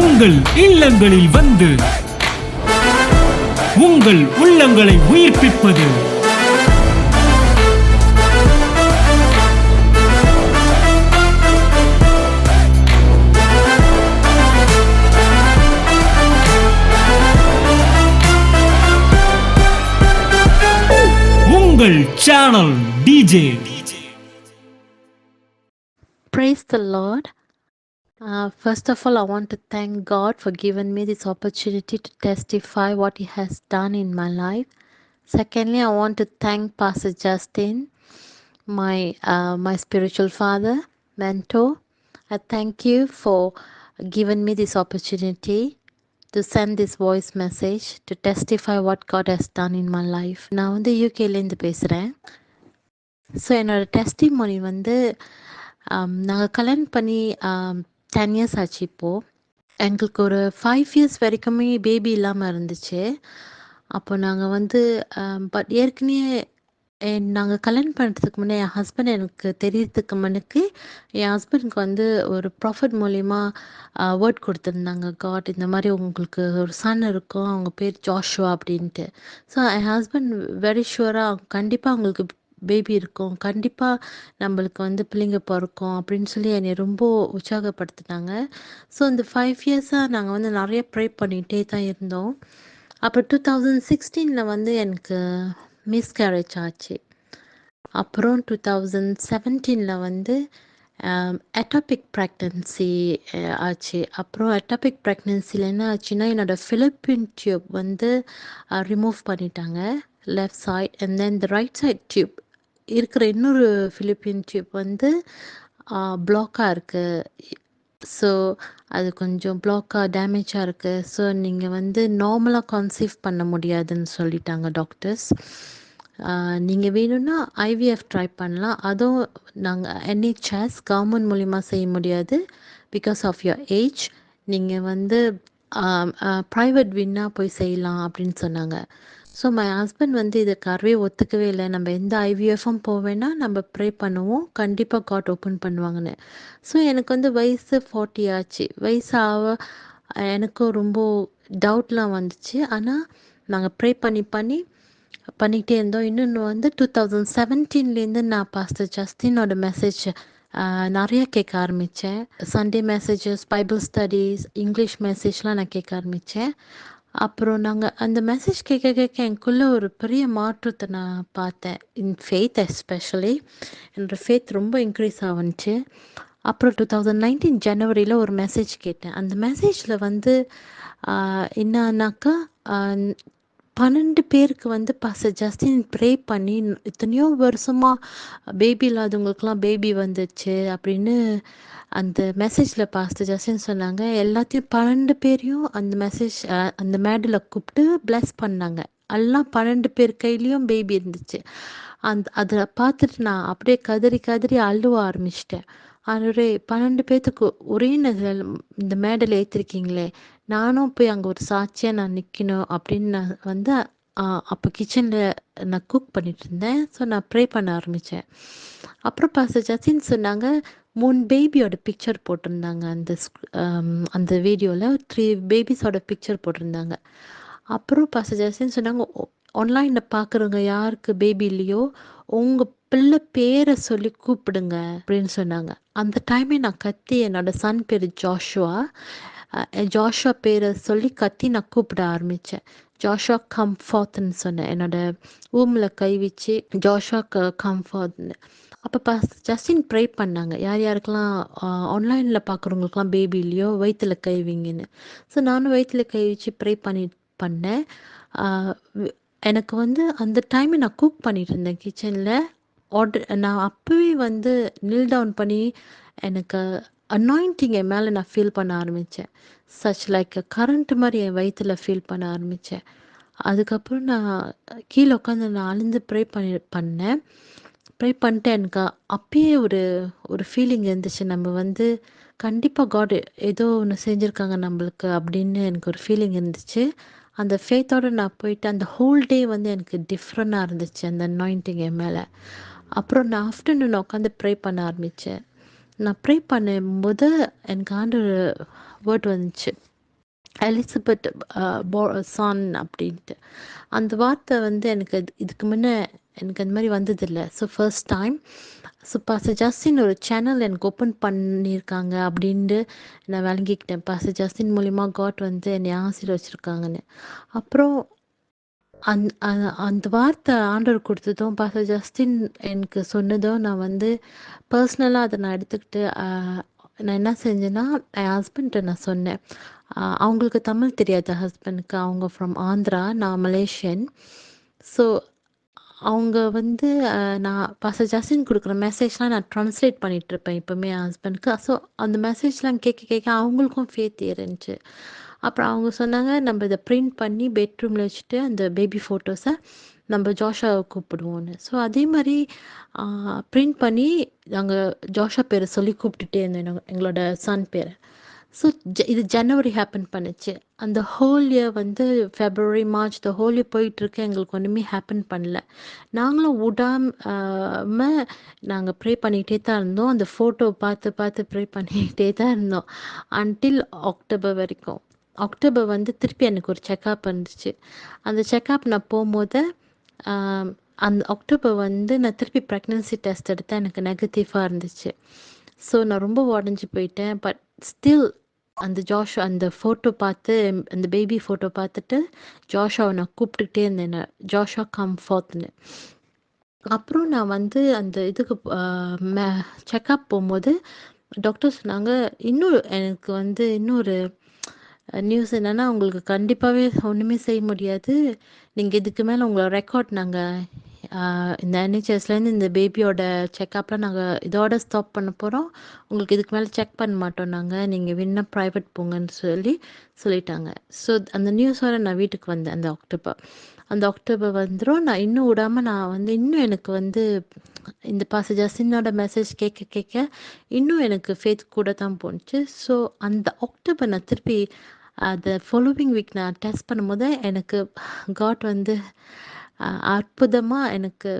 உங்கள் இல்லங்களில் வந்து உங்கள் உள்ளங்களை உயிர்ப்பிப்பது உங்கள் channel DJ. Praise the Lord. First of all, I want to thank God for giving me this opportunity to testify what He has done in my life. Secondly, I want to thank Pastor Justin, my spiritual father, mentor. I thank you for giving me this opportunity to send this voice message to testify what God has done in my life. நான் வந்து யூகேலேருந்து பேசுகிறேன். So என்னோடய testimony வந்து நாங்கள் கல்யாணம் பண்ணி 10 years ஆச்சு. இப்போது எங்களுக்கு ஒரு 5 இயர்ஸ் வரைக்குமே பேபி இல்லாமல் இருந்துச்சு. அப்போ நாங்கள் வந்து பட் ஏற்கனவே நாங்கள் கல்யாணம் பண்ணுறதுக்கு முன்னே என் ஹஸ்பண்ட் எனக்கு தெரியறதுக்கு முன்னுக்கு என் ஹஸ்பண்டுக்கு வந்து ஒரு ப்ராஃபிட் மூலிமா வேர்ட் கொடுத்துருந்தாங்க. காட் இந்த மாதிரி உங்களுக்கு ஒரு சன் இருக்கும், அவங்க பேர் ஜாஷுவா அப்படின்ட்டு. ஸோ என் ஹஸ்பண்ட் வெரி ஷுவராக கண்டிப்பாக அவங்களுக்கு பேபி இருக்கும், கண்டிப்பாக நம்மளுக்கு வந்து பிள்ளைங்க பிறக்கும் அப்படின்னு சொல்லி என்னை ரொம்ப உற்சாகப்படுத்தினாங்க. ஸோ இந்த 5 இயர்ஸாக நாங்கள் வந்து நிறைய ப்ரே பண்ணிகிட்டே தான் இருந்தோம். அப்போ 2016 வந்து எனக்கு மிஸ்கேரேஜ் ஆச்சு. அப்புறம் 2017 வந்து எட்டாபிக் ப்ரெக்னன்சி ஆச்சு. அப்புறம் எட்டாபிக் ப்ரெக்னன்சியில் என்ன ஆச்சுன்னா என்னோடய ஃபிலிப்பின் டியூப் வந்து ரிமூவ் பண்ணிட்டாங்க, left side. And then the right side tube இருக்கிற இன்னொரு ஃபிலிப்பின் டியூப் வந்து பிளாக்காக இருக்குது. ஸோ அது கொஞ்சம் பிளாக்காக டேமேஜாக இருக்குது. ஸோ நீங்கள் வந்து நார்மலாக கன்சீவ் பண்ண முடியாதுன்னு சொல்லிட்டாங்க டாக்டர்ஸ். நீங்கள் வேணும்னா ஐவிஎஃப் ட்ரை பண்ணலாம். அதுவும் நாங்கள் என்ஹெச்எஸ் கவர்மெண்ட் மூலிமா செய்ய முடியாது பிகாஸ் ஆஃப் யுவர் ஏஜ். நீங்கள் வந்து ப்ரைவேட் வின்னா போய் செய்யலாம் அப்படின்னு சொன்னாங்க. ஸோ மை ஹஸ்பண்ட் வந்து இதுக்காகவே ஒத்துக்கவே இல்லை. நம்ம எந்த ஐவிஎஃப்பும் போவேன்னா நம்ம ப்ரே பண்ணுவோம், கண்டிப்பாக காட் ஓப்பன் பண்ணுவாங்கன்னு. ஸோ எனக்கு வந்து வயசு 40 ஆச்சு. வயசு எனக்கும் ரொம்ப டவுட்லாம் வந்துச்சு. ஆனால் நாங்கள் ப்ரே பண்ணிக்கிட்டே இருந்தோம். இன்னொன்று வந்து 2017 நான் பாஸ்டர் ஜஸ்டினோட மெசேஜ் நிறைய கேட்க ஆரம்பித்தேன். Sunday messages, Bible studies, English மெசேஜ்லாம் நான் கேட்க ஆரம்பித்தேன். அப்புறம் நாங்கள் அந்த மெசேஜ் கேட்க எனக்குள்ளே ஒரு பெரிய மாற்றத்தை நான் பார்த்தேன். இன் ஃபெய்த் எஸ்பெஷலி என்னோடய ஃபெய்த் ரொம்ப இன்க்ரீஸ் ஆகிச்சு. அப்புறம் 2019 ஜனவரியில் ஒரு மெசேஜ் கேட்டேன். அந்த மெசேஜில் வந்து என்னன்னாக்கா 12 பேருக்கு வந்து பாஸ்டர் ஜஸ்டின் ப்ரே பண்ணி எத்தனையோ வருஷமாக பேபி இல்லாதவங்களுக்குலாம் பேபி வந்துச்சு அப்படின்னு அந்த மெசேஜில் பாஸ்டர் ஜஸ்டின் சொன்னாங்க. எல்லாத்தையும் 12 பேரையும் அந்த மேடில் கூப்பிட்டு பிளஸ் பண்ணாங்க. எல்லாம் 12 பேர் கையிலையும் பேபி இருந்துச்சு. அதை பார்த்துட்டு நான் அப்படியே கதறி அழுவ ஆரம்பிச்சிட்டேன். ஆண்டவரே, 12 பேர்த்துக்கு ஒரே இந்த மேடையில் ஏற்றிருக்கீங்களே, நானும் போய் அங்கே ஒரு சாட்சியாக நான் நிற்கணும் அப்படின்னு நான் வந்து அப்போ கிச்சனில் நான் குக் பண்ணிட்டு இருந்தேன். ஸோ நான் ப்ரே பண்ண ஆரம்பித்தேன். அப்புறம் பாஸ்டர் ஜஸ்டின் சொன்னாங்க, 3 பேபியோட பிக்சர் போட்டிருந்தாங்க. அந்த வீடியோவில் 3 பேபிஸோட பிக்சர் போட்டிருந்தாங்க. அப்புறம் பாஸ்டர் ஜஸ்டின் சொன்னாங்க, ஆன்லைனில் பார்க்குறவங்க யாருக்கு பேபி இல்லையோ உங்கள் பிள்ளை பேரை சொல்லி கூப்பிடுங்க அப்படின்னு சொன்னாங்க. அந்த டைமே நான் கத்தி என்னோட சன் பேர் ஜாஷுவா பேரை சொல்லி கத்தி நான் கூப்பிட ஆரம்பித்தேன். ஜாஷுவா கம்ஃபார்ட்னு சொன்னேன். என்னோட ஊமில் கை வச்சு ஜாஷுவா கம்ஃபார்ட்னு. அப்போ ஜஸ்டின் ப்ரே பண்ணாங்க, யார் யாருக்கெல்லாம் ஆன்லைனில் பார்க்குறவங்களுக்குலாம் பேபி இல்லையோ வயிற்றில் கை வைங்கன்னு. ஸோ நானும் வயிற்றில் கை வச்சு ப்ரே பண்ணேன். எனக்கு வந்து அந்த டைமை நான் குக் பண்ணிட்டு இருந்தேன் கிச்சனில். நான் அப்போவே வந்து நில் டவுன் பண்ணி எனக்கு அனாயிண்டிங் என் மேலே நான் ஃபீல் பண்ண ஆரம்பித்தேன். சச் லைக் கரண்ட் மாதிரி என் வயிற்றில் ஃபீல் பண்ண ஆரம்பித்தேன். அதுக்கப்புறம் நான் கீழே உட்காந்து நான் அழுந்து ப்ரே பண்ணேன். ப்ரே பண்ணிட்டு எனக்கு அப்பயே ஒரு ஃபீலிங் இருந்துச்சு, நம்ம வந்து கண்டிப்பாக காட் ஏதோ ஒன்று செஞ்சுருக்காங்க நம்மளுக்கு அப்படின்னு எனக்கு ஒரு ஃபீலிங் இருந்துச்சு. அந்த ஃபேத்தோடு நான் போயிட்டு அந்த ஹோல் டே வந்து எனக்கு டிஃப்ரெண்ட்டாக இருந்துச்சு அந்த அனாயிண்டிங் என் மேலே. அப்புறம் நான் ஆஃப்டர்நூன் உட்காந்து ப்ரே பண்ண ஆரம்பித்தேன். நான் ப்ரே பண்ணும்போது எனக்கு ஆண்டவர் வேர்ட் வந்துச்சு. எலிசபெத் சான் அப்படின்ட்டு. அந்த வார்த்தை வந்து எனக்கு இதுக்கு முன்ன எனக்கு அந்த மாதிரி வந்ததில்லை. So first time. So pastor Justin ஒரு சேனல் எனக்கு ஓப்பன் பண்ணியிருக்காங்க அப்படின்ட்டு நான் விளங்கிக்கிட்டேன். பாஸ்டர் ஜஸ்டின் மூலிமா காட் வந்து என்னை ஆசீர்வச்சிருக்காங்கன்னு. அப்புறம் அந்த வார்த்தை ஆண்டவர் கொடுத்ததும் பாஸ்டர் ஜஸ்டின் எனக்கு சொன்னதும் நான் வந்து பர்சனலாக அதை நான் எடுத்துக்கிட்டு நான் என்ன செஞ்சேன்னா என் ஹஸ்பண்ட்ட நான் சொன்னேன். அவங்களுக்கு தமிழ் தெரியாது ஹஸ்பண்டுக்கு. அவங்க ஃப்ரம் ஆந்திரா, நான் மலேசியன். ஸோ அவங்க வந்து நான் பாஸ்டர் ஜஸ்டின் குடுக்குற மெசேஜ்லாம் நான் ட்ரான்ஸ்லேட் பண்ணிகிட்ருப்பேன் எப்போவுமே என் ஹஸ்பண்டுக்கு. ஸோ அந்த மெசேஜ்லாம் கேட்க கேட்க அவங்களுக்கும் ஃபேத் ஏறுனுச்சு. அப்புறம் அவங்க சொன்னாங்க, "நம்ம இதை பிரிண்ட் பண்ணி பெட்ரூமில் வச்சுட்டு அந்த பேபி ஃபோட்டோஸை நம்ம ஜோஷாவை கூப்பிடுவோன்னு." ஸோ அதே மாதிரி பிரிண்ட் பண்ணி நாங்கள் ஜோஷா பேரை சொல்லி கூப்பிட்டுட்டே இருந்தோம், எங்களோட சன் பேரை. ஸோ இது ஜனவரி ஹேப்பன் பண்ணுச்சு. அந்த ஹோல் இயர் வந்து February, March the whole year போயிட்டுருக்கு. எங்களுக்கு ஒன்றுமே ஹேப்பன் பண்ணல. நாங்களும் விடாம நாங்கள் ப்ரே பண்ணிகிட்டே தான் இருந்தோம். அந்த ஃபோட்டோ பார்த்து பார்த்து ப்ரே பண்ணிக்கிட்டே தான் இருந்தோம். அன்டில் அக்டோபர் வரைக்கும். அக்டோபர் வந்து திருப்பி எனக்கு ஒரு செக்கப் இருந்துச்சு. அந்த செக்கப் நான் போகும்போது அந்த அக்டோபர் வந்து நான் திருப்பி ப்ரெக்னன்சி டெஸ்ட் எடுத்தேன். எனக்கு நெகட்டிவாக இருந்துச்சு. ஸோ நான் ரொம்ப உடஞ்சி போயிட்டேன். பட் ஸ்டில் அந்த ஃபோட்டோ பார்த்து அந்த பேபி ஃபோட்டோ பார்த்துட்டு ஜோஷாவை நான் கூப்பிட்டுக்கிட்டே இருந்தேன். ஜோஷா கம் ஃபார்த்னு. அப்புறம் நான் வந்து அந்த இதுக்கு செக்கப் போகும்போது டாக்டர் சொன்னாங்க, இன்னும் எனக்கு வந்து இன்னொரு நியூஸ் என்னென்னா, உங்களுக்கு கண்டிப்பாகவே ஒன்றுமே செய்ய முடியாது. நீங்கள் இதுக்கு மேலே உங்களோட ரெக்கார்ட் நாங்கள் இந்த என்ஹெச்எஸ்லேருந்து இந்த பேபியோட செக்கப்லாம் நாங்கள் இதோட ஸ்டாப் பண்ண போகிறோம். உங்களுக்கு இதுக்கு மேலே செக் பண்ண மாட்டோம் நாங்கள். நீங்கள் வேணுனா ப்ரைவேட் போங்கன்னு சொல்லிட்டாங்க. ஸோ அந்த நியூஸோட நான் வீட்டுக்கு வந்தேன் அந்த அக்டோபர் வந்துடும். நான் இன்னும் விடாமல் நான் வந்து இன்னும் எனக்கு வந்து இந்த பாஸ்டர் ஜஸ்டினோட மெசேஜ் கேட்க கேட்க இன்னும் எனக்கு ஃபேத் கூட தான் போணுச்சு. ஸோ அந்த அக்டோபர் நான் திருப்பி அந்த ஃபாலோவிங் வீக் நான் டெஸ்ட் பண்ணும்போது எனக்கு காட் வந்து அற்புதமாக எனக்கு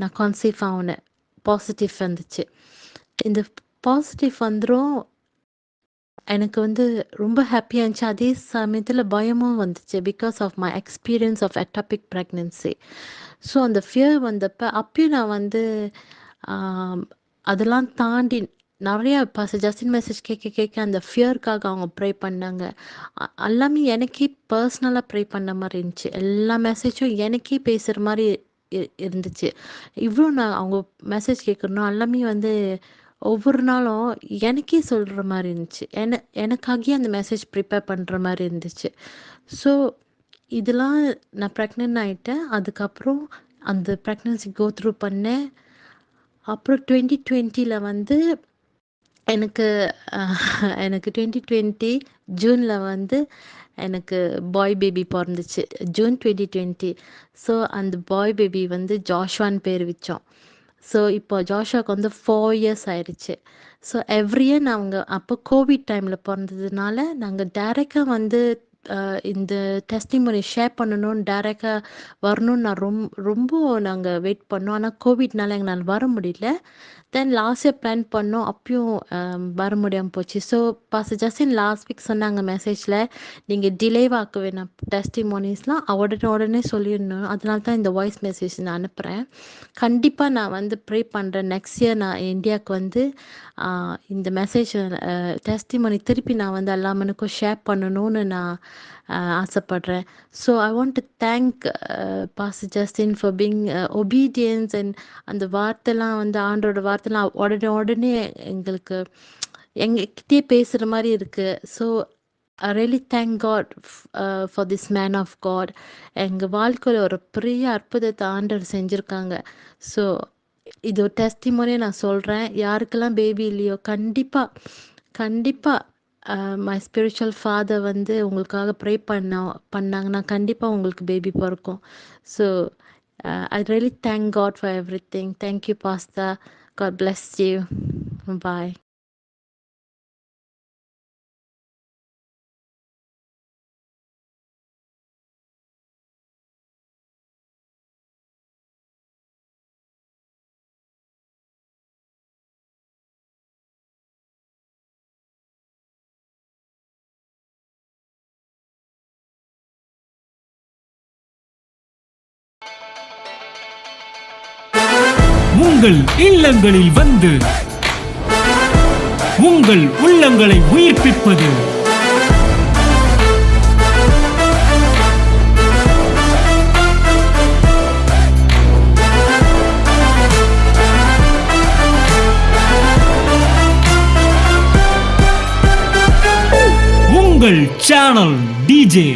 நான் கன்சீவ் ஆகினேன். பாசிட்டிவ் வந்துச்சு. இந்த பாசிட்டிவ் வந்துடும் எனக்கு வந்து ரொம்ப ஹாப்பியாக இருந்துச்சு. அதே சமயத்தில் பயமும் வந்துச்சு. Because of my experience of ectopic pregnancy. So அந்த ஃபியர் வந்தப்போ அப்பயும் நான் வந்து அதெல்லாம் தாண்டி நிறையா பாஸ்டர் ஜஸ்டின் மெசேஜ் கேட்க கேட்க அந்த ஃபியர்க்காக அவங்க ப்ரே பண்ணாங்க. எல்லாமே எனக்கே பர்சனலாக ப்ரே பண்ண மாதிரி இருந்துச்சு. எல்லா மெசேஜும் எனக்கே பேசுகிற மாதிரி இருந்துச்சு. இவ்வளோ நான் அவங்க மெசேஜ் கேட்குறனோ எல்லாமே வந்து ஒவ்வொரு நாளும் எனக்கே சொல்கிற மாதிரி இருந்துச்சு. எனக்காகவே அந்த மெசேஜ் ப்ரிப்பேர் பண்ணுற மாதிரி இருந்துச்சு. ஸோ இதெல்லாம் நான் ப்ரெக்னென்ட் ஆகிட்டேன். அதுக்கப்புறம் அந்த ப்ரெக்னன்சி கோ த்ரூ பண்ணேன். அப்புறம் 2020 வந்து எனக்கு 2020 ஜூனில் வந்து எனக்கு பாய் பேபி பிறந்துச்சு. ஜூன் 2020. ஸோ அந்த பாய் பேபி வந்து ஜாஷ்வான்னு பேர் வச்சோம். ஸோ இப்போ ஜாஷுவாக்கு வந்து 4 இயர்ஸ் ஆயிடுச்சு. ஸோ எவ்ரி இயர் நாங்கள் அப்போ கோவிட் டைமில் பிறந்ததுனால நாங்கள் டைரெக்டாக வந்து இந்த டெஸ்டிமோனி ஷேர் பண்ணணும்னு டைரெக்டாக வரணும்னு நான் ரொம்ப நாங்கள் வெயிட் பண்ணோம். ஆனால் கோவிட்னால எங்களால் வர முடியல. தென் லாஸ்ட் இயர் பிளான் பண்ணோம். அப்பயும் வர முடியாமல் போச்சு. So pastor Justin last week சொன்னாங்க மெசேஜில், நீங்கள் டிலேவாக்க வேணாம் டெஸ்டிமோனிஸ்லாம் உடனே சொல்லிடணும். அதனால தான் இந்த வாய்ஸ் மெசேஜ் நான் அனுப்புகிறேன். கண்டிப்பாக நான் வந்து ப்ரே பண்ணுறேன். நெக்ஸ்ட் இயர் நான் இந்தியாவுக்கு வந்து இந்த மெசேஜ் டெஸ்டிமோனி திருப்பி நான் வந்து எல்லாமனுக்கும் ஷேர் பண்ணணும்னு நான் ஆசைப்படுறேன். So I want to thank pastor Justin for being obedience and அந்த வார்த்தைலாம் வந்து ஆண்டோட வார்த்தைலாம் உடனே எங்களுக்கு எங்ககிட்டயே பேசுகிற மாதிரி இருக்குது. So I really thank God for this man of God. எங்கள் வாழ்க்கையில் ஒரு பெரிய அற்புதத்தை ஆண்டவர் செஞ்சுருக்காங்க. ஸோ இது ஒரு டெஸ்டிமோனியை நான் சொல்கிறேன். யாருக்கெல்லாம் பேபி இல்லையோ கண்டிப்பாக மை ஸ்பிரிச்சுவல் ஃபாதர் வந்து உங்களுக்காக ப்ரே பண்ணாங்கன்னா கண்டிப்பாக உங்களுக்கு பேபி பிறக்கும். So I really thank God for everything. Thank you, Pastor. God bless you. Bye. உங்கள் இல்லங்களில் வந்து உங்கள் உள்ளங்களை உயிர்ப்பிப்பது உங்கள் சேனல் டிஜே